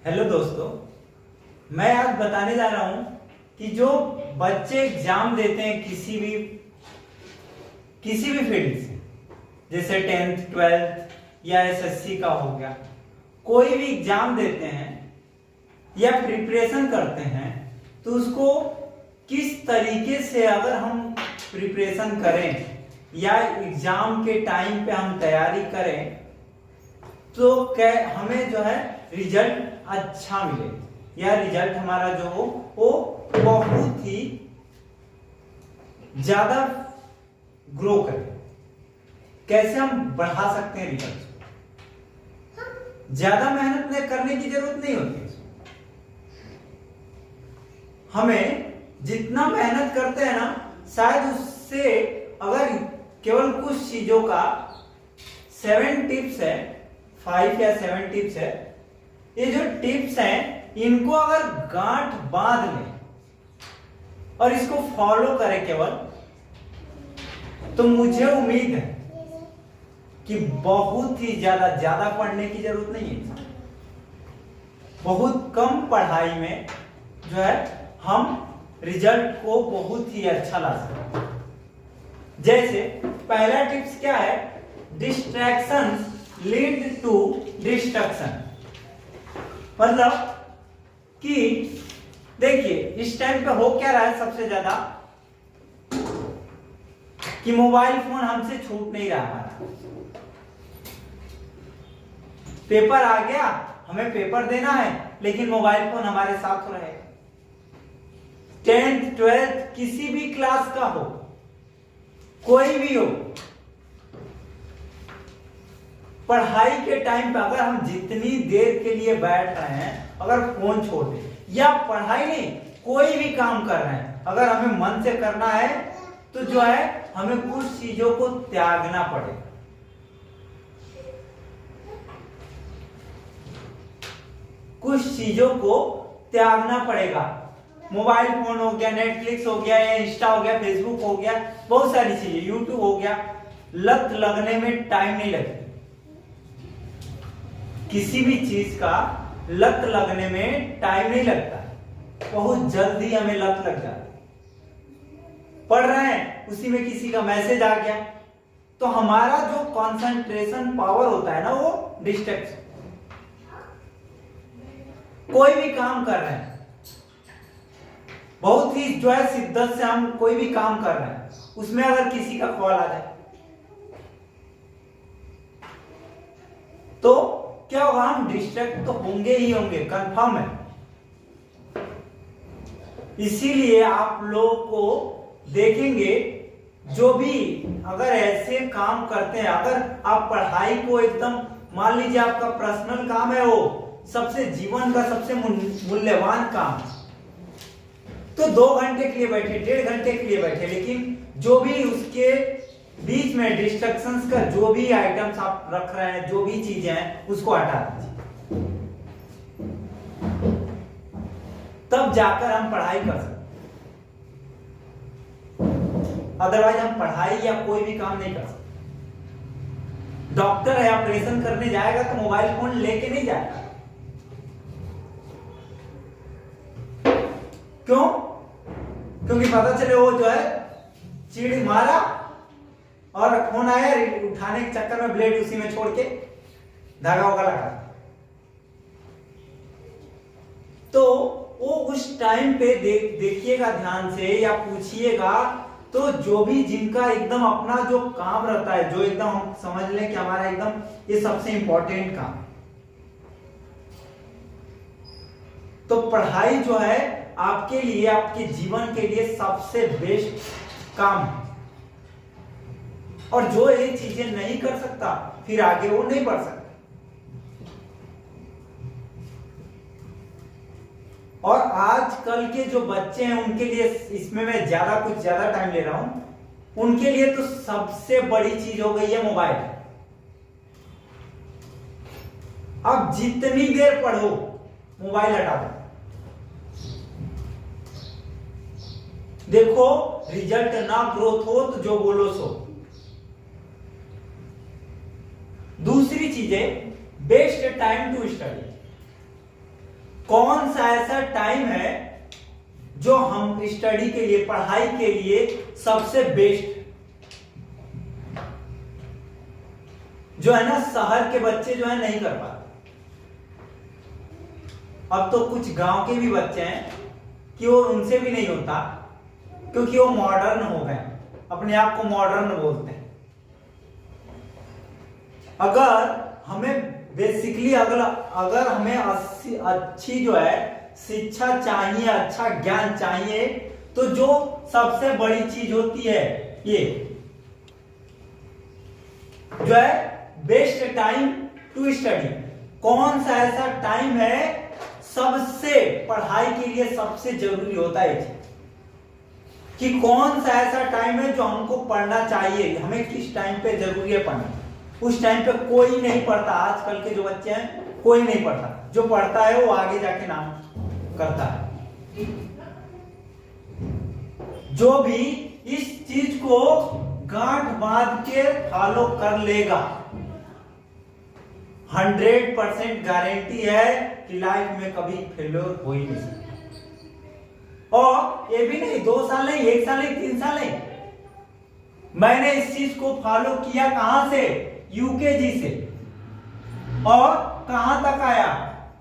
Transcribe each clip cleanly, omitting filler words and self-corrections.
Hello दोस्तों, मैं आज बताने जा रहा हूं कि जो बच्चे एग्जाम देते हैं किसी भी फील्ड से, जैसे 10th 12th या एसएससी का हो गया, कोई भी एग्जाम देते हैं या प्रिपरेशन करते हैं तो उसको किस तरीके से अगर हम प्रिपरेशन करें या एग्जाम के टाइम पे हम तैयारी करें तो हमें जो है रिजल्ट अच्छा मिले या रिजल्ट हमारा जो हो वो बहुत ही ज्यादा ग्रो करे। कैसे हम बढ़ा सकते हैं रिजल्ट? ज्यादा मेहनत करने की जरूरत नहीं होती। हमें जितना मेहनत करते हैं ना, शायद उससे अगर केवल कुछ चीजों का 7 टिप्स है, 5 या 7 टिप्स है, ये जो टिप्स हैं इनको अगर गांठ बांध लें और इसको फॉलो करें केवल, तो मुझे उम्मीद है कि बहुत ही ज्यादा पढ़ने की जरूरत नहीं है। बहुत कम पढ़ाई में जो है हम रिजल्ट को बहुत ही अच्छा ला सकते हैं। जैसे पहला टिप्स क्या है? Distraction lead to destruction. मतलब कि देखिए इस टाइम पे हो क्या रहा है सबसे ज्यादा कि मोबाइल फोन हमसे छूट नहीं रहा है। पेपर आ गया, हमें पेपर देना है, लेकिन मोबाइल फोन हमारे साथ रहेगा। 10th 12th किसी भी क्लास का हो, कोई भी हो, पढ़ाई के टाइम पे अगर हम जितनी देर के लिए बैठ रहे हैं, अगर फोन छोड़ दे या पढ़ाई नहीं कोई भी काम कर रहे हैं, अगर हमें मन से करना है तो जो है हमें कुछ चीजों को त्यागना पड़ेगा। कुछ चीजों को त्यागना पड़ेगा। मोबाइल फोन हो गया, नेटफ्लिक्स हो गया, या इंस्टा हो गया, फेसबुक हो गया, बहुत सारी चीजें, यूट्यूब हो गया। लत लगने में टाइम नहीं लगती। किसी भी चीज का लत लगने में टाइम नहीं लगता, बहुत जल्दी हमें लत लग जाती। पढ़ रहे हैं, उसी में किसी का मैसेज आ गया तो हमारा जो कंसंट्रेशन पावर होता है ना, वो डिस्ट्रैक्ट। कोई भी काम कर रहे हैं, बहुत ही जो है शिद्दत से हम कोई भी काम कर रहे हैं, उसमें अगर किसी का कॉल आ जाए तो क्या होगा? हम डिस्ट्रैक्ट तो होंगे ही होंगे, कंफर्म है। इसीलिए आप लोग को देखेंगे जो भी अगर ऐसे काम करते हैं, अगर आप पढ़ाई को एकदम, मान लीजिए आपका पर्सनल काम है, वो सबसे जीवन का सबसे मूल्यवान काम, तो 2 घंटे के लिए बैठे, 1.5 घंटे के लिए बैठे, लेकिन जो भी उसके बीच में डिस्ट्रक्शंस का जो भी आइटम्स आप रख रहे हैं, जो भी चीजें हैं, उसको हटा दीजिए। तब जाकर हम पढ़ाई कर सकते। अदरवाइज हम पढ़ाई या कोई भी काम नहीं कर सकते। डॉक्टर है, ऑपरेशन करने जाएगा तो मोबाइल फोन लेके नहीं जाएगा। क्यों? क्योंकि पता चले वो जो है चीड़ मारा और फोन आया, उठाने के चक्कर में ब्लेड उसी में छोड़ के धागा वगा लगा। तो वो उस टाइम पे देखिएगा ध्यान से या पूछिएगा, तो जो भी जिनका एकदम अपना जो काम रहता है, जो एकदम हम समझ लें कि हमारा एकदम ये सबसे इंपॉर्टेंट काम, तो पढ़ाई जो है आपके लिए, आपके जीवन के लिए सबसे बेस्ट काम है। और जो ये चीजें नहीं कर सकता, फिर आगे वो नहीं बढ़ सकता। और आजकल के जो बच्चे हैं उनके लिए, इसमें मैं कुछ ज्यादा टाइम ले रहा हूं, उनके लिए तो सबसे बड़ी चीज हो गई है मोबाइल। अब जितनी देर पढ़ो, मोबाइल हटा दो। देखो रिजल्ट ना ग्रोथ हो तो जो बोलो सो। दूसरी चीजें, बेस्ट टाइम टू स्टडी। कौन सा ऐसा टाइम है जो हम स्टडी के लिए, पढ़ाई के लिए सबसे बेस्ट, जो है ना शहर के बच्चे जो है नहीं कर पाते। अब तो कुछ गांव के भी बच्चे हैं कि वो उनसे भी नहीं होता, क्योंकि वो मॉडर्न हो गए, अपने आप को मॉडर्न बोलते हैं। अगर हमें बेसिकली अगर हमें अच्छी जो है शिक्षा चाहिए, अच्छा ज्ञान चाहिए, तो जो सबसे बड़ी चीज होती है ये जो है बेस्ट टाइम टू स्टडी। कौन सा ऐसा टाइम है सबसे, पढ़ाई के लिए सबसे जरूरी होता है कि कौन सा ऐसा टाइम है जो हमको पढ़ना चाहिए, हमें किस टाइम पे जरूरी है पढ़ना। उस टाइम पे कोई नहीं पढ़ता, आजकल के जो बच्चे हैं कोई नहीं पढ़ता, जो पढ़ता है वो आगे जाके नाम करता है। जो भी इस चीज को गांठ बांध के फॉलो कर लेगा, 100% गारंटी है कि लाइफ में कभी फेल्योर हो ही नहीं सकता। और ये भी नहीं 2 साल नहीं, 1 साल नहीं, 3 साल नहीं, मैंने इस चीज को फॉलो किया कहां से, यूकेजी से, और कहां तक आया,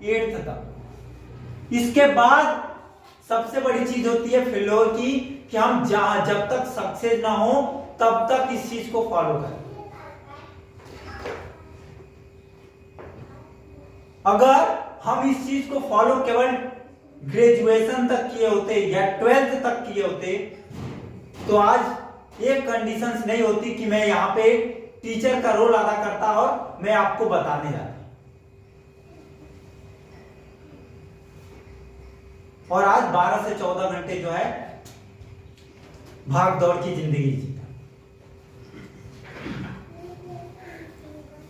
8th तक। इसके बाद सबसे बड़ी चीज होती है फेल्योर की, कि हम जब तक सक्सेस ना हो तब तक इस चीज को फॉलो करें। अगर हम इस चीज को फॉलो केवल ग्रेजुएशन तक किए होते या 12th तक किए होते, तो आज ये कंडीशंस नहीं होती कि मैं यहां पे टीचर का रोल अदा करता और मैं आपको बताने जाता। और आज 12 से 14 घंटे जो है भाग दौड़ की जिंदगी जीता।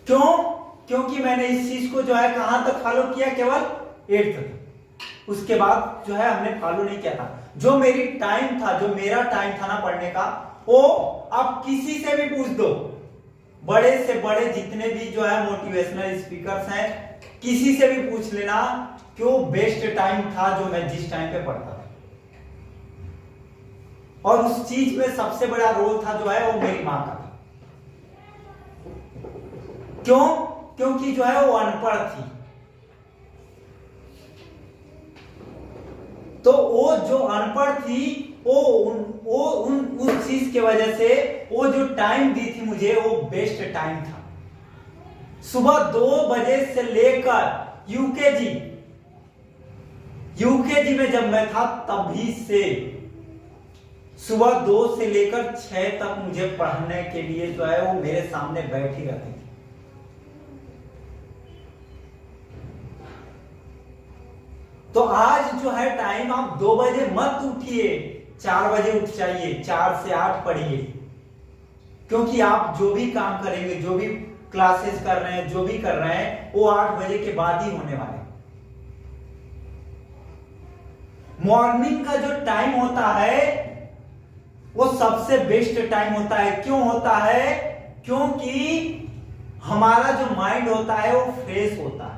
क्यों? क्योंकि मैंने इस चीज को जो है कहां तक फॉलो किया, केवल 8th तक। उसके बाद जो है हमने फॉलो नहीं किया था। जो मेरी टाइम था, जो मेरा टाइम था ना पढ़ने का, वो आप किसी से भी पूछ दो, बड़े से बड़े जितने भी जो है मोटिवेशनल स्पीकर्स हैं, किसी से भी पूछ लेना कि वो बेस्ट टाइम था जो मैं जिस टाइम पे पढ़ता था। और उस चीज में सबसे बड़ा रोल था जो है वो मेरी मां का था। क्यों? क्योंकि जो है वो अनपढ़ थी, तो वो जो अनपढ़ थी उस चीज के वजह से वो जो टाइम दी थी मुझे, वो बेस्ट टाइम था। सुबह 2 बजे से लेकर यूकेजी में जब मैं था तभी से सुबह 2 से लेकर 6 तक मुझे पढ़ने के लिए जो है वो मेरे सामने बैठी रहती थी। तो आज जो है टाइम, आप 2 बजे मत उठिए, 4 बजे उठ जाइए, 4 से 8 पढ़िए। क्योंकि आप जो भी काम करेंगे, जो भी क्लासेस कर रहे हैं, जो भी कर रहे हैं, वो 8 बजे के बाद ही होने वाले। मॉर्निंग का जो टाइम होता है वो सबसे बेस्ट टाइम होता है। क्यों होता है? क्योंकि हमारा जो माइंड होता है वो फ्रेश होता है।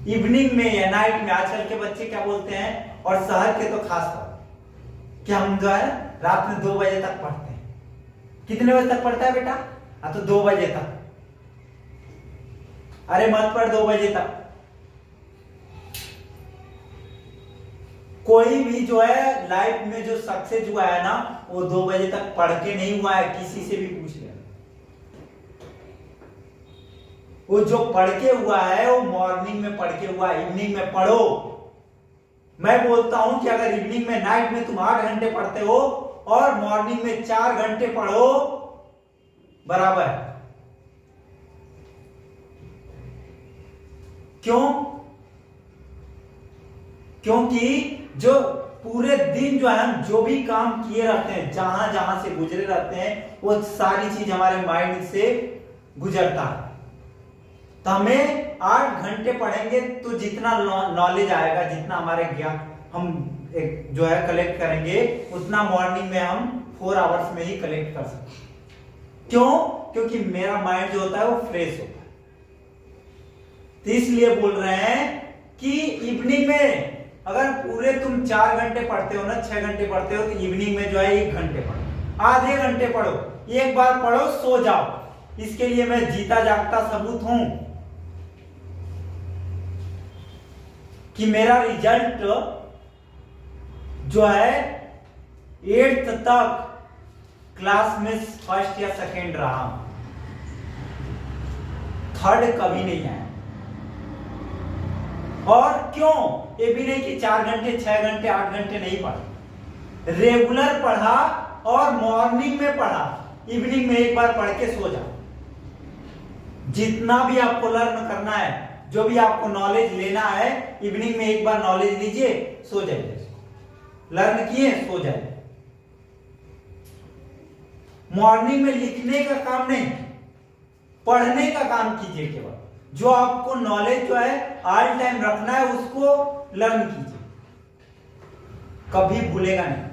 इवनिंग में या नाइट में आजकल के बच्चे क्या बोलते हैं, और शहर के तो खास तौर कि हम जो है रात में 2 बजे तक पढ़ते हैं। कितने बजे तक पढ़ता है बेटा? तो 2 बजे तक। अरे मत पढ़ 2 बजे तक। कोई भी जो है लाइफ में जो सक्सेस हुआ है ना, वो 2 बजे तक पढ़ के नहीं हुआ है। किसी से भी पूछ ले, वो जो पढ़ के हुआ है वो मॉर्निंग में पढ़ के हुआ है। इवनिंग में पढ़ो। मैं बोलता हूं कि अगर इवनिंग में, नाइट में तुम 8 घंटे पढ़ते हो और मॉर्निंग में 4 घंटे पढ़ो, बराबर है। क्यों? क्योंकि जो पूरे दिन जो है हम जो भी काम किए रहते हैं, जहां जहां से गुजरे रहते हैं, वो सारी चीज हमारे माइंड से गुजरता है। तो हमें 8 घंटे पढ़ेंगे तो जितना नॉलेज आएगा, जितना हमारे ज्ञान हम एक जो है कलेक्ट करेंगे, उतना मॉर्निंग में हम 4 आवर्स में ही कलेक्ट कर सकते हैं। क्यों? क्योंकि मेरा माइंड जो होता है वो फ्रेश होता है। तो इसलिए बोल रहे हैं कि इवनिंग में अगर पूरे तुम 4 घंटे पढ़ते हो ना, 6 घंटे पढ़ते हो, तो इवनिंग में जो है 1 घंटे पढ़ो, आधे घंटे पढ़ो, एक बार पढ़ो सो जाओ। इसके लिए मैं जीता जागता सबूत हूं कि मेरा रिजल्ट जो है 8th तक क्लास में फर्स्ट या सेकंड रहा, थर्ड कभी नहीं आया। और क्यों? ये भी नहीं कि 4 घंटे 6 घंटे 8 घंटे नहीं पढ़ा, रेगुलर पढ़ा और मॉर्निंग में पढ़ा, इवनिंग में एक बार पढ़ के सो जाओ। जितना भी आपको लर्न करना है, जो भी आपको नॉलेज लेना है, इवनिंग में एक बार नॉलेज लीजिए, सो जाइए। लर्न किए, सो जाए। मॉर्निंग में लिखने का काम नहीं, पढ़ने का काम कीजिए। केवल जो आपको नॉलेज जो है ऑल टाइम रखना है, उसको लर्न कीजिए, कभी भूलेगा नहीं।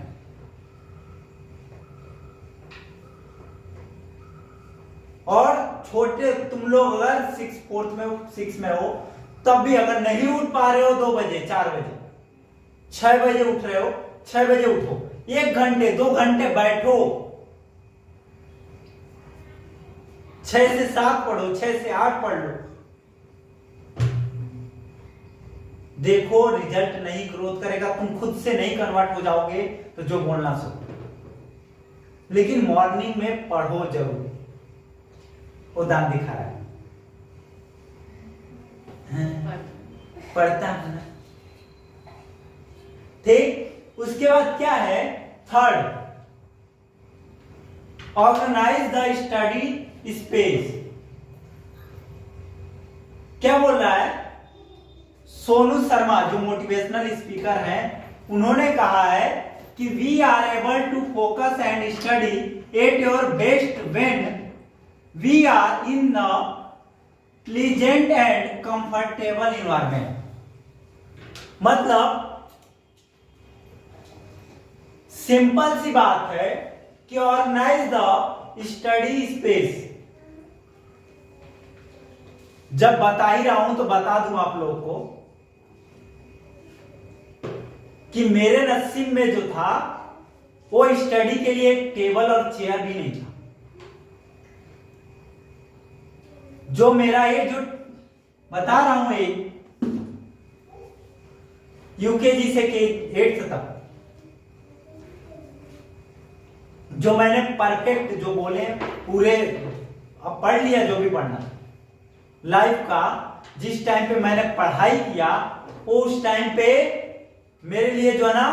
और छोटे तुम लोग अगर 6 में हो, तब भी अगर नहीं उठ पा रहे हो 2 बजे 4 बजे 6 बजे उठ रहे हो, 6 बजे उठो, 1 घंटे 2 घंटे बैठो, 6 से 7 पढ़ो, 6 से 8 पढ़ लो। देखो रिजल्ट नहीं ग्रोथ करेगा, तुम खुद से नहीं कन्वर्ट हो जाओगे तो जो बोलना सो। लेकिन मॉर्निंग में पढ़ो जरूर। वो दांत दिखा रहा है, पढ़ता है ना। ठीक, उसके बाद क्या है? Third, organise the study space. क्या बोल रहा है? सोनू शर्मा जो मोटिवेशनल स्पीकर हैं, उन्होंने कहा है कि we are able to focus and study at your best when we are in the pleasant and comfortable environment. मतलब सिंपल सी बात है कि ऑर्गेनाइज द स्टडी स्पेस। जब बता ही रहा हूं तो बता दूं आप लोगों को कि मेरे नसीब में जो था वो स्टडी के लिए टेबल और चेयर भी नहीं था। जो मेरा ये जो बता रहा हूं, ये यूकेजी से के 8th तक जो मैंने परफेक्ट जो बोले पूरे अब पढ़ लिया, जो भी पढ़ना लाइफ का, जिस टाइम पे मैंने पढ़ाई किया वो उस टाइम पे मेरे लिए जो है ना,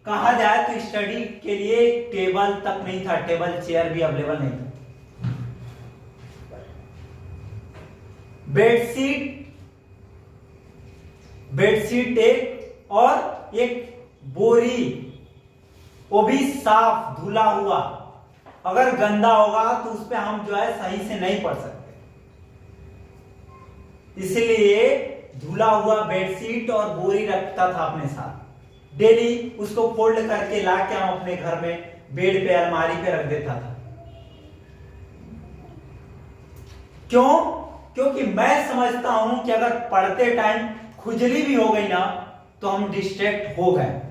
कहा जाए तो स्टडी के लिए टेबल तक नहीं था, टेबल चेयर भी अवेलेबल नहीं था। बेडशीट एक और एक बोरी, वो भी साफ धुला हुआ। अगर गंदा होगा तो उस पे हम जो है सही से नहीं पढ़ सकते, इसलिए धुला हुआ बेडशीट और बोरी रखता था अपने साथ। डेली उसको फोल्ड करके लाके हम अपने घर में बेड पे अलमारी पे रख देता था। क्यों? क्योंकि मैं समझता हूं कि अगर पढ़ते टाइम खुजली भी हो गई ना तो हम डिस्ट्रैक्ट हो गए।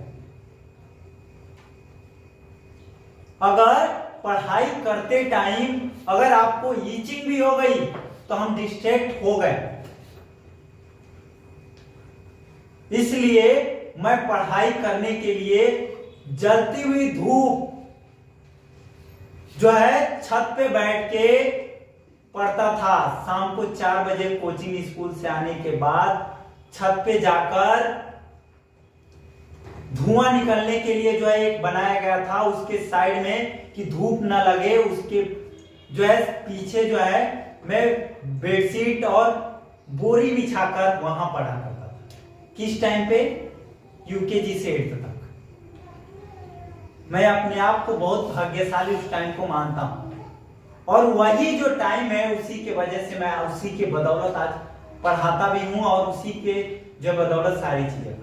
अगर पढ़ाई करते टाइम अगर आपको ईचिंग भी हो गई तो हम डिस्ट्रैक्ट हो गए। इसलिए मैं पढ़ाई करने के लिए जलती हुई धूप जो है छत पे बैठ के पढ़ता था। शाम को 4 बजे कोचिंग स्कूल से आने के बाद छत पे जाकर धुआं निकलने के लिए जो है एक बनाया गया था उसके साइड में कि धूप ना लगे, उसके जो है पीछे जो है मैं बेडशीट और बोरी बिछाकर वहां पढ़ा करता था। किस टाइम पे? यूकेजी से 8th तक। मैं अपने आप को बहुत भाग्यशाली उस टाइम को मानता हूं, और वही जो टाइम है उसी के वजह से मैं उसी के बदौलत आज पढ़ाता भी हूं और उसी के जो बदौलत सारी चीजें करता।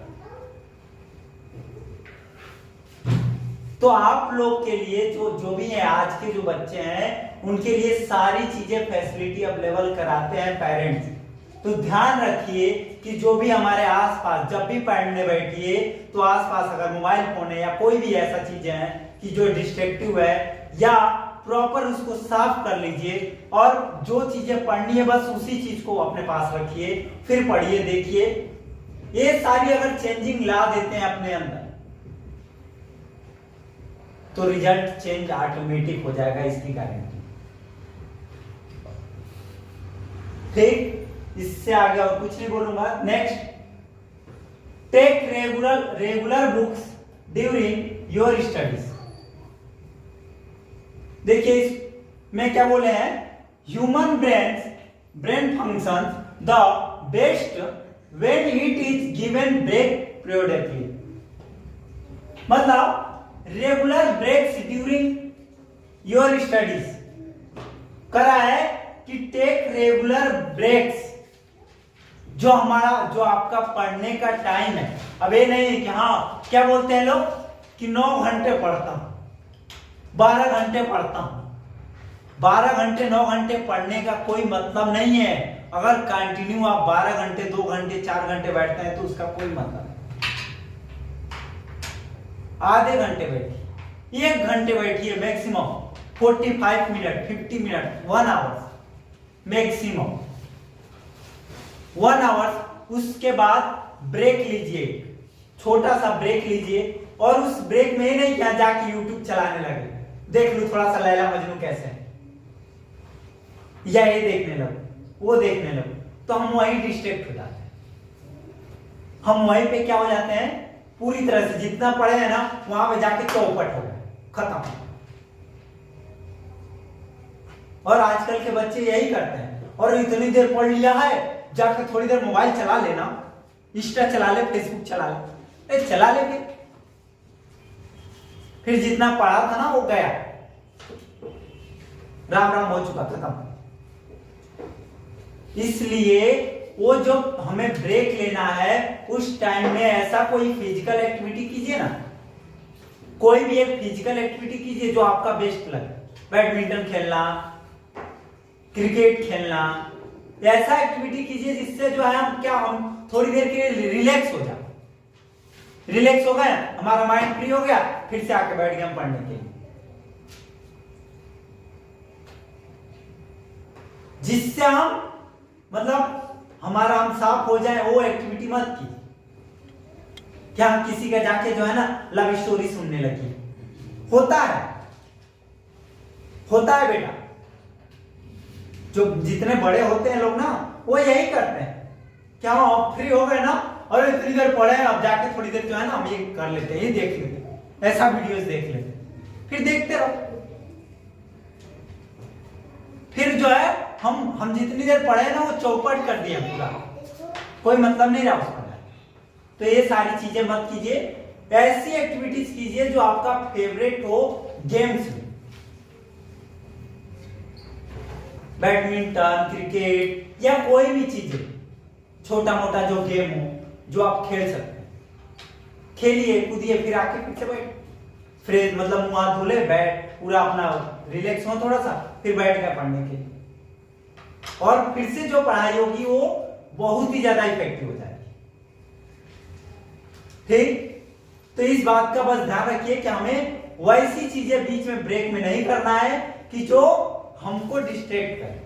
तो आप लोग के लिए जो भी है आज के जो बच्चे हैं उनके लिए सारी चीजें फैसिलिटी अवेलेबल कराते हैं पेरेंट्स। तो ध्यान रखिए कि जो भी हमारे आसपास जब भी पढ़ने बैठिए तो आसपास अगर मोबाइल फोन है या कोई भी ऐसा चीजें है कि जो डिस्ट्रैक्टिव है, या प्रॉपर उसको साफ कर लीजिए और जो चीजें पढ़नी है बस उसी चीज को अपने पास रखिए, फिर पढ़िए। देखिए ये सारी अगर चेंजिंग ला देते हैं अपने अंदर तो रिजल्ट चेंज ऑटोमेटिक हो जाएगा, इसकी गारंटी। ठीक, इससे आगे और कुछ नहीं बोलूंगा। Next, take regular books during your studies. देखिए इसमें क्या बोले हैं, human brain function the best when it is given break periodically. मतलब regular breaks during your studies करा है कि टेक रेगुलर ब्रेक्स, जो आपका पढ़ने का टाइम है। अब ये नहीं है कि हाँ क्या बोलते हैं लोग कि 9 घंटे पढ़ता हूं, 12 घंटे पढ़ता हूं। 12 घंटे 9 घंटे पढ़ने का कोई मतलब नहीं है। अगर कंटिन्यू आप 12 घंटे 2 घंटे 4 घंटे बैठते हैं तो उसका कोई मतलब नहीं। आधे घंटे बैठिए, 1 घंटे बैठिए maximum, 45 minute 50 minute 1 hour maximum, 1 hour. उसके बाद ब्रेक लीजिए, छोटा सा ब्रेक लीजिए। और उस ब्रेक में नहीं क्या जाके यूट्यूब चलाने लगे, देख लो थोड़ा सा लैला मजनू कैसे है, या ये देखने लगो वो देखने लगो, तो हम वहीं डिस्ट्रैक्ट हो जाते हैं। हम वहीं पे क्या हो जाते हैं, पूरी तरह से जितना पढ़े हैं ना वहां पे जाके चौपट हो गए, खत्म। और आजकल के बच्चे यही करते हैं, और इतनी देर पढ़ लिया है जाके थोड़ी देर मोबाइल चला लेना, इंस्टा चला ले, फेसबुक चला ले, चला ले, फिर जितना पढ़ा था ना वो गया, राम राम हो चुका, खत्म। इसलिए वो जो हमें ब्रेक लेना है उस टाइम में ऐसा कोई फिजिकल एक्टिविटी कीजिए ना, कोई भी एक फिजिकल एक्टिविटी कीजिए जो आपका बेस्ट लगे। बैडमिंटन खेलना, क्रिकेट खेलना, ऐसा एक्टिविटी कीजिए जिससे जो है हम थोड़ी देर के लिए रिलैक्स हो जाए। रिलैक्स हो गए, हमारा माइंड फ्री हो गया, फिर से आके बैठ गए हम पढ़ने के लिए। जिससे हम मतलब हमारा हम साफ हो जाए, वो एक्टिविटी मत कीजिए। क्या हम किसी का जाके जो है ना लव स्टोरी सुनने लगी, होता है बेटा। जो जितने बड़े होते हैं लोग ना वो यही करते हैं, क्या हम फ्री हो गए ना और इतनी देर पढ़े हैं, अब जाके थोड़ी देर जो है ना हम ये कर लेते हैं, ये देख लेते हैं, ऐसा वीडियोस देख लेते हैं, फिर देखते रहो। फिर जो है हम जितनी देर पढ़े ना वो चौपट कर दिया पूरा, कोई मतलब नहीं रहा उसका। तो ये सारी चीजें मत कीजिए, ऐसी एक्टिविटीज कीजिए जो आपका फेवरेट हो। गेम्स में बैडमिंटन, क्रिकेट या कोई भी चीजें, छोटा मोटा जो गेम हो जो आप खेल सकते हैं, खेलिए कूदिए, फिर आके फिर से बैठ फ्रेश, मतलब मुंह हाथ धुले, बैठ पूरा अपना रिलैक्स हो थोड़ा सा, फिर बैठ गया पढ़ने के लिए। और फिर से जो पढ़ाई होगी वो बहुत ही ज्यादा इफेक्टिव हो जाएगी। ठीक, तो इस बात का बस ध्यान रखिए कि हमें वैसी चीजें बीच में ब्रेक में नहीं करना है कि जो हमको डिस्ट्रैक्ट करे,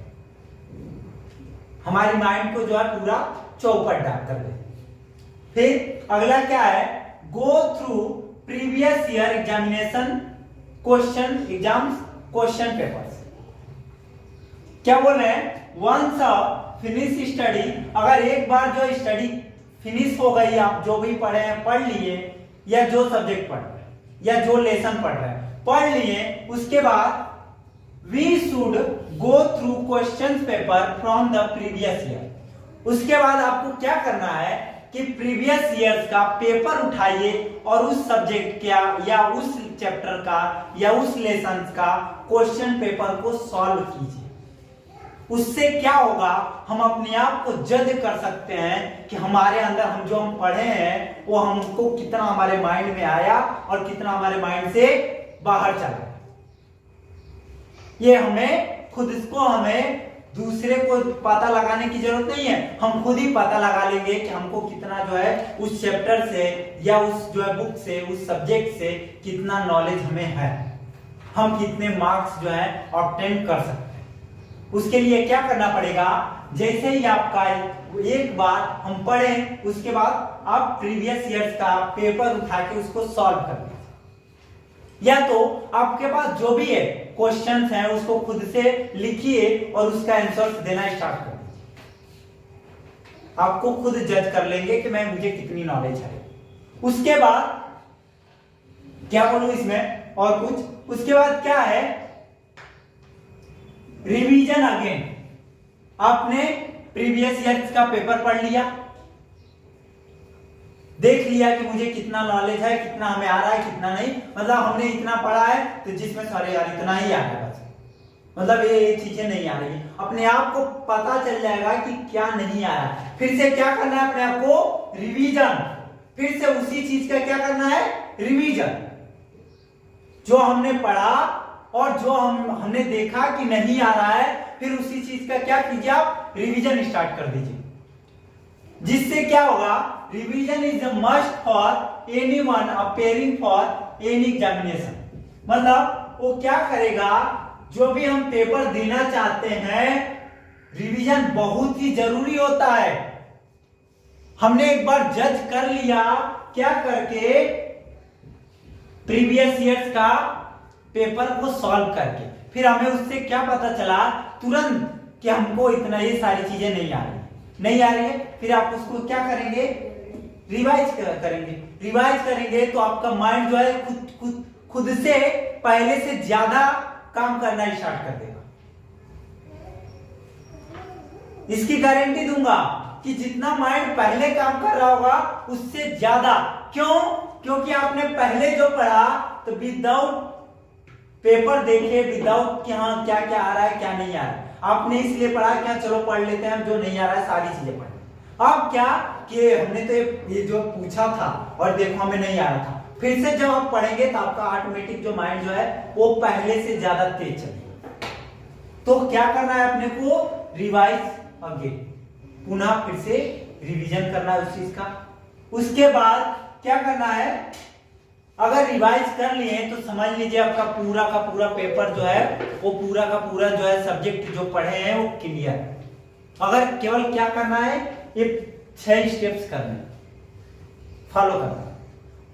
हमारी माइंड को जो है पूरा चौपट डाल कर दे। फिर अगला क्या है, go through previous year examination question papers. क्या बोल रहे हैं, वंस फिनिश स्टडी, अगर एक बार जो स्टडी फिनिश हो गई, आप जो भी पढ़े हैं पढ़ लिए, या जो सब्जेक्ट पढ़ रहे हैं या जो लेसन पढ़ रहे हैं पढ़ लिए, उसके बाद we should go through questions paper from the previous year। उसके बाद आपको क्या करना है कि प्रीवियस ईयर्स का पेपर उठाइए और उस सब्जेक्ट का या उस चैप्टर का या उस लेसन का क्वेश्चन पेपर को सॉल्व कीजिए। उससे क्या होगा, हम अपने आप को जज कर सकते हैं कि हमारे अंदर हम जो हम पढ़े हैं वो हमको कितना हमारे माइंड में आया और कितना हमारे माइंड से बाहर चला। ये हमें खुद इसको हमें दूसरे को पता लगाने की जरूरत नहीं है, हम खुद ही पता लगा लेंगे कि हमको कितना जो है उस चैप्टर से या उस जो है बुक से, उस सब्जेक्ट से कितना नॉलेज हमें है, हम कितने मार्क्स जो है ऑब्टेन कर सकते हैं। उसके लिए क्या करना पड़ेगा, जैसे ही आपका एक बार हम पढ़ें उसके बाद आप प्रीवियस ईयर्स का पेपर उठा के उसको सॉल्व कर दीजिए, या तो आपके पास जो भी है क्वेश्चंस हैं उसको खुद से लिखिए और उसका आंसर देना स्टार्ट कर दीजिए। आपको खुद जज कर लेंगे कि मुझे कितनी नॉलेज है। उसके बाद क्या बोलूं इसमें और कुछ, उसके बाद क्या है, रिवीजन अगेन। आपने प्रीवियस ईयर्स का पेपर पढ़ लिया, देख लिया कि मुझे कितना नॉलेज है, कितना हमें आ रहा है, कितना नहीं, मतलब हमने इतना पढ़ा है तो जिसमें सारे यार इतना ही आ रहा है बस, मतलब ये चीजें नहीं आ रही, अपने आप को पता चल जाएगा कि क्या नहीं आ रहा है। फिर से क्या करना है, अपने आप को रिवीजन, फिर से उसी चीज का क्या करना है, रिवीजन। जो हमने पढ़ा और जो हमने देखा कि नहीं आ रहा है, फिर उसी चीज का क्या कीजिए, आप रिवीजन स्टार्ट कर दीजिए। जिससे क्या होगा, revision is a must for anyone appearing for any examination. मतलब वो क्या करेगा, जो भी हम पेपर देना चाहते हैं, रिवीजन बहुत ही जरूरी होता है। हमने एक बार जज कर लिया क्या करके, प्रीवियस ईयर्स का पेपर को सॉल्व करके, फिर हमें उससे क्या पता चला तुरंत कि हमको इतना ये सारी चीजें नहीं आ रही है, फिर आप उसको क्या करेंगे, रिवाइज करेंगे। रिवाइज करेंगे तो आपका माइंड जो है खुद से पहले से ज्यादा काम करना स्टार्ट कर देगा। इसकी गारंटी दूंगा कि जितना माइंड पहले काम कर रहा होगा उससे ज्यादा। क्यों? क्योंकि आपने पहले जो पढ़ा तो विदाउट पेपर देखे, विदाउट कि हाँ क्या क्या आ रहा है क्या नहीं आ रहा है, आपने इसलिए पढ़ा क्या चलो पढ़ लेते हैं, जो नहीं आ रहा है सारी चीजें पढ़। अब क्या कि हमने तो ये जो पूछा था और देखो हमें नहीं आ रहा था, फिर से जब आप पढ़ेंगे तो आपका ऑटोमेटिक जो माइंड जो है वो पहले से ज्यादा तेज चलेगा। तो क्या करना है, अपने को रिवाइज अगेन, पुनः फिर से रिवीजन करना है उस चीज का। उसके बाद क्या करना है, अगर रिवाइज कर लिए तो समझ लीजिए आपका पूरा का पूरा पेपर जो है वो पूरा का पूरा जो है सब्जेक्ट जो पढ़े हैं वो क्लियर है। अगर केवल क्या करना है, ये 6 स्टेप्स करने, फॉलो करना।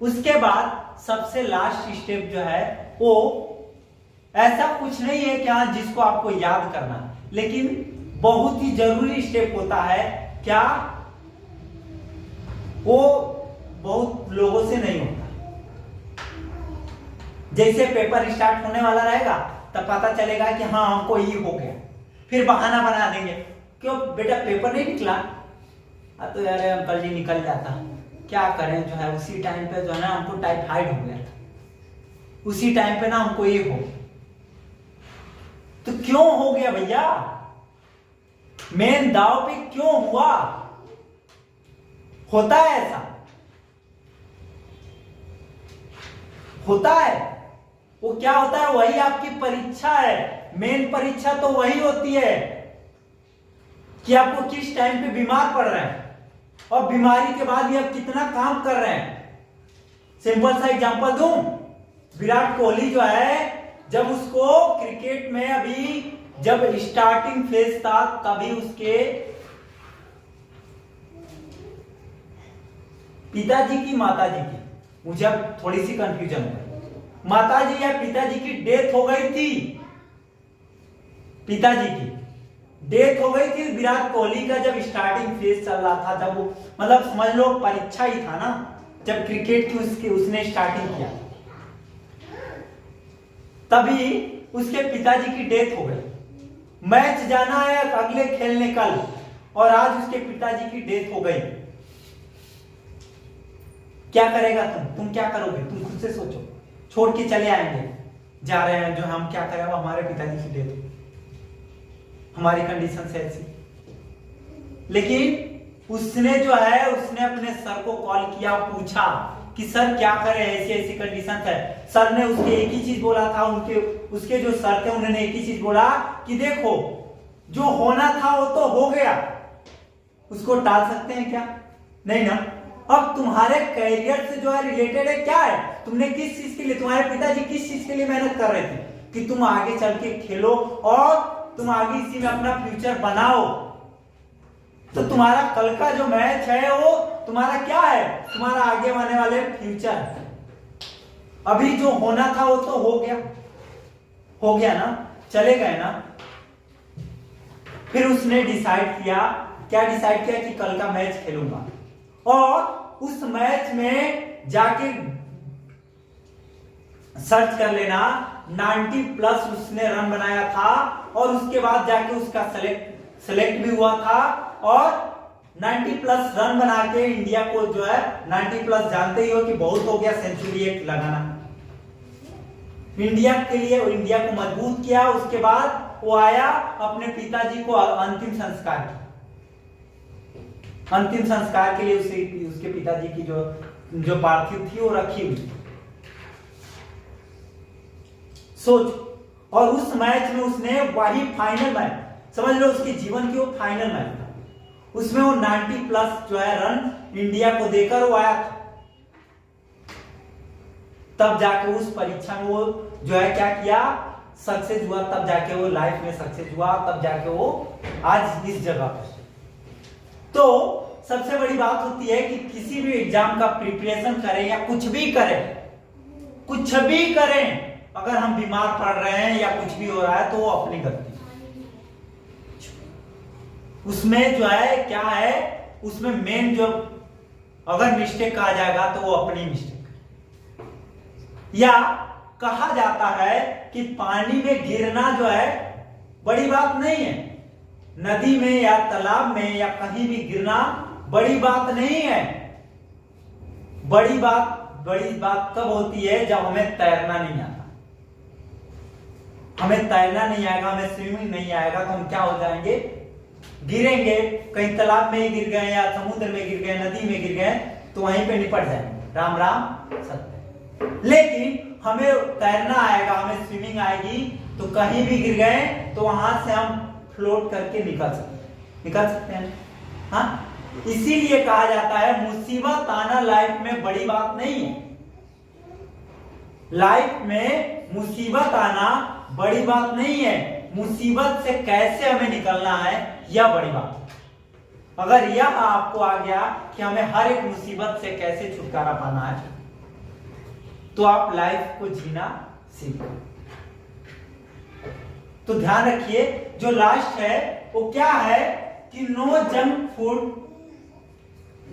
उसके बाद सबसे लास्ट स्टेप जो है वो ऐसा कुछ नहीं है क्या जिसको आपको याद करना, लेकिन बहुत ही जरूरी स्टेप होता है। क्या वो बहुत लोगों से नहीं होता। जैसे पेपर स्टार्ट होने वाला रहेगा तब पता चलेगा कि हाँ हमको ये हो गया, फिर बहाना बना देंगे, क्यों बेटा पेपर नहीं निकला, तो यार अंकल जी निकल जाता, क्या करें, जो है उसी टाइम पे जो है ना हमको टाइफाइड हो गया था, उसी टाइम पे ना हमको ये हो। तो क्यों हो गया भैया, मेन दाव पे क्यों हुआ, होता है ऐसा, होता है। वो क्या होता है, वही आपकी परीक्षा है, मेन परीक्षा तो वही होती है कि आपको किस टाइम पे बीमार पड़ रहे हैं और बीमारी के बाद भी आप कितना काम कर रहे हैं। सिंपल सा एग्जांपल दूं, विराट कोहली जो है जब उसको क्रिकेट में अभी जब स्टार्टिंग फेज था तभी उसके पिताजी की माताजी की, मुझे अब थोड़ी सी कंफ्यूजन है, माताजी या पिताजी की डेथ हो गई थी, पिताजी की डेथ हो गई थी विराट कोहली का जब स्टार्टिंग फेज चल रहा था, जब वो मतलब समझ लो परीक्षा ही था ना, जब क्रिकेट की उसने स्टार्टिंग किया तभी उसके पिताजी की डेथ हो गई। मैच जाना है अगले खेलने कल और आज उसके पिताजी की डेथ हो गई, क्या करेगा तुम क्या करोगे, तुम खुद से सोचो। छोड़ के चले आएंगे, जा रहे हैं जो हम क्या करें, हमारे पिताजी की डेथ, हमारी कंडीशन से ऐसी। लेकिन उसने जो है उसने अपने सर को कॉल किया, पूछा कि सर क्या करें, ऐसी ऐसी कंडीशन है। सर ने उसके एक ही चीज बोला था, उसके जो सर थे उन्होंने एक ही चीज बोला कि देखो जो होना था वो तो हो गया, उसको टाल सकते हैं क्या? नहीं ना। अब तुम्हारे करियर से जो है रिलेटेड है क्या है, तुमने किस चीज के लिए, तुम्हारे पिताजी किस चीज के लिए मेहनत कर रहे थे कि तुम आगे चल के खेलो और तुम आगे इसी में अपना फ्यूचर बनाओ। तो तुम्हारा कल का जो मैच है वो तुम्हारा क्या है, तुम्हारा आगे आने वाले फ्यूचर है। अभी जो होना था वो तो हो गया ना, चले गए ना। फिर उसने डिसाइड किया, क्या डिसाइड किया कि कल का मैच खेलूंगा, और उस मैच में जाके सर्च कर लेना 90 प्लस उसने रन बनाया था, और उसके बाद जाके उसका सेलेक्ट भी हुआ था, और 90 प्लस रन बना के इंडिया को जो है 90 प्लस जानते ही हो कि बहुत हो गया सेंचुरी एक लगाना इंडिया के लिए, इंडिया को मजबूत किया। उसके बाद वो आया अपने पिताजी को अंतिम संस्कार के लिए उसके पिताजी की जो पार्थिव थी वो रखी हुई। सोच, और उस मैच में उसने वही फाइनल मैच, समझ लो उसके जीवन की वो फाइनल मैच था, उसमें वो 90 प्लस जो है रन इंडिया को देकर वो आया था। तब जाके उस परीक्षा में वो जो है क्या किया, सक्सेस हुआ, तब जाके वो लाइफ में सक्सेस हुआ, तब जाके वो आज इस जगह पर। तो सबसे बड़ी बात होती है कि किसी भी एग्जाम का प्रिपरेशन करें या कुछ भी करें, अगर हम बीमार पड़ रहे हैं या कुछ भी हो रहा है तो वो अपनी गलती, उसमें जो है क्या है, उसमें मेन जो अगर मिस्टेक कहा जाएगा तो वो अपनी मिस्टेक। या कहा जाता है कि पानी में गिरना जो है बड़ी बात नहीं है, नदी में या तालाब में या कहीं भी गिरना बड़ी बात नहीं है। बड़ी बात कब होती है, जब हमें तैरना नहीं आता। हमें तैरना नहीं आएगा, हमें स्विमिंग नहीं आएगा, तो हम क्या हो जाएंगे, गिरेंगे। कहीं तालाब में ही गिर गए या समुद्र में गिर गए, नदी में गिर गए, तो वहीं पे निपट जाएंगे, राम राम सत्य। लेकिन हमें तैरना आएगा, हमें स्विमिंग आएगी, तो कहीं भी गिर गए तो वहां से हम फ्लोट करके निकल सकते हैं। हाँ, इसीलिए कहा जाता है मुसीबत आना लाइफ में बड़ी बात नहीं है। लाइफ में मुसीबत आना बड़ी बात नहीं है, मुसीबत से कैसे हमें निकलना है यह बड़ी बात है। अगर यह आपको आ गया कि हमें हर एक मुसीबत से कैसे छुटकारा पाना है, तो आप लाइफ को जीना सीखो। तो ध्यान रखिए, जो लास्ट है वो क्या है कि no junk food,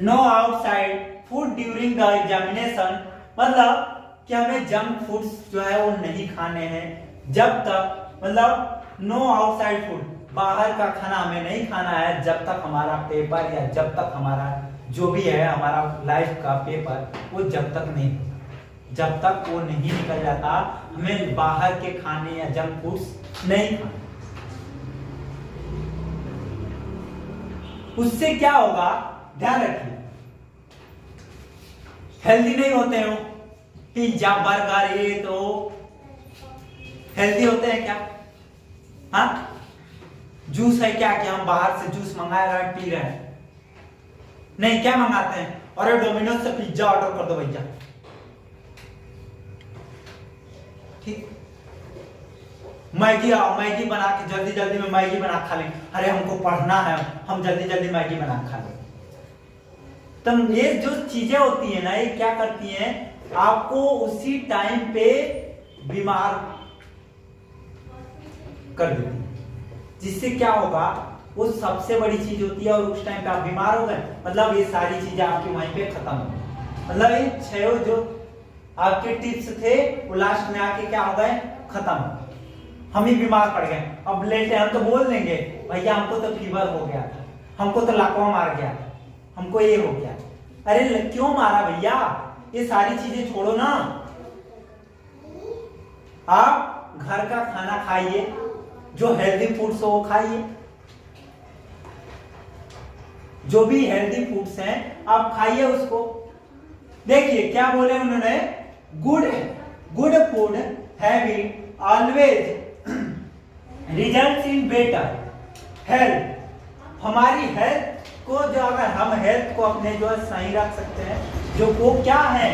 no outside food during the examination. मतलब कि हमें जंक फूड्स जो है वो नहीं खाने हैं जब तक, मतलब नो आउटसाइड फूड, बाहर का खाना हमें नहीं खाना है जब तक हमारा पेपर या जब तक हमारा जो भी है हमारा लाइफ का पेपर वो जब तक नहीं, जब तक वो नहीं निकल जाता, हमें बाहर के खाने या जंक फूड्स नहीं खाने। उससे क्या होगा, ध्यान रखिए, हेल्दी नहीं होते हो। पिज्जा बर्गर ये तो हेल्दी होते हैं क्या? हाँ, जूस है क्या कि हम बाहर से जूस मंगा रहे हैं, पी रहे हैं? नहीं, क्या मंगाते हैं, अरे डोमिनोज से पिज्जा ऑर्डर कर दो भैया, ठीक। मैगी बना के जल्दी में मैगी बना खा लें, अरे हमको पढ़ना है, हम जल्दी मैगी बना खा लें। तो ये जो चीजें होती है ना, ये क्या करती हैं, आपको उसी टाइम पे बीमार कर देती है। जिससे क्या होगा, वो सबसे बड़ी चीज होती है, और उस टाइम पे आप बीमार हो गए, मतलब ये सारी चीजें आपकी वहीं पे खत्म हो गई। मतलब ये 6 जो आपके टिप्स थे वो लास्ट में आके क्या हो गए, खत्म। हम ही बीमार पड़ गए, अब लेटे हम तो बोल देंगे भैया हमको तो फीवर हो गया था, हमको तो लकवा मार गया, हमको ये हो गया। अरे क्यों मारा भैया, ये सारी चीजें छोड़ो ना, आप घर का खाना खाइए, जो हेल्दी फूड्स हो वो खाइए, जो भी हेल्दी फूड्स हैं आप खाइए उसको। देखिए क्या बोले उन्होंने, good food habit always results in better health, हमारी हेल्थ को जो अगर हम हेल्थ को अपने जो है सही रख सकते हैं, जो वो क्या है,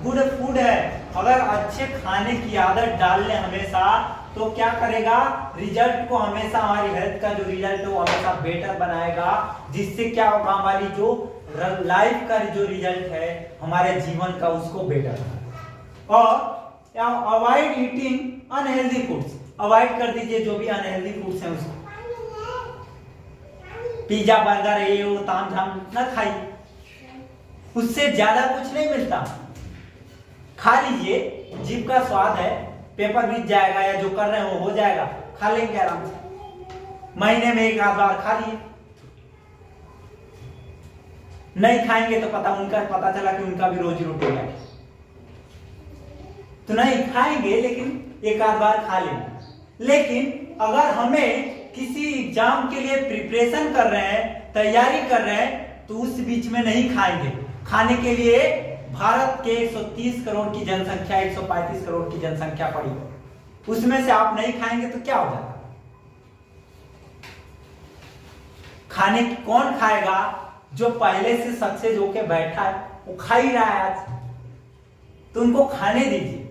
गुड फूड है, अगर अच्छे खाने की आदत डाल लें हमेशा, तो क्या करेगा, रिजल्ट को हमेशा हमारी हेल्थ का जो रिजल्ट है वो हमेशा बेटर बनाएगा, जिससे क्या होगा, हमारी जो लाइफ का जो रिजल्ट है हमारे जीवन का उसको बेटर बनाएगा। और avoid eating unhealthy foods, avoid कर दीजिए जो भी अनहेल्दी फूड्स हैं उसको, पिज्जा बर्गर ये वो ताम झाम ना खाइए, उससे ज्यादा कुछ नहीं मिलता। खा लीजिए, जीभ का स्वाद है, पेपर बीत जाएगा या जो कर रहे हो जाएगा, खा लेंगे आराम से, महीने में एक आध बार खा लिए। नहीं खाएंगे तो पता चला कि उनका भी रोजी रोटी है, तो नहीं खाएंगे, लेकिन एक आध बार खा लेंगे। लेकिन अगर हमें किसी एग्जाम के लिए प्रिपरेशन कर रहे हैं, तैयारी कर रहे हैं, तो उस बीच में नहीं खाएंगे। खाने के लिए भारत के 130 करोड़ की जनसंख्या, 135 करोड़ की जनसंख्या पड़ी है, उसमें से आप नहीं खाएंगे तो क्या हो जाएगा? खाने कौन खाएगा? जो पहले से सक्सेस होके बैठा है वो खा ही रहा है आज, तो उनको खाने दीजिए।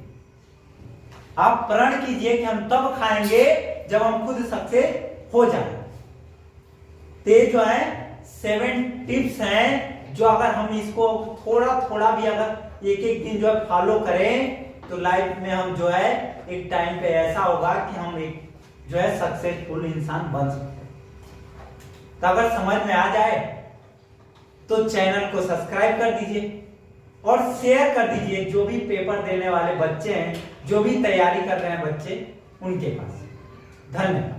आप प्रण कीजिए कि हम तब खाएंगे जब हम खुद सक्सेस हो जाए। तो ये जो है 7 टिप्स हैं, जो अगर हम इसको थोड़ा थोड़ा भी अगर एक एक दिन जो है फॉलो करें, तो लाइफ में हम जो है एक टाइम पे ऐसा होगा कि हम एक जो है सक्सेसफुल इंसान बन सकते हैं। तो अगर समझ में आ जाए तो चैनल को सब्सक्राइब कर दीजिए और शेयर कर दीजिए, जो भी पेपर देने वाले बच्चे हैं, जो भी तैयारी कर रहे हैं बच्चे, उनके पास। धन्यवाद।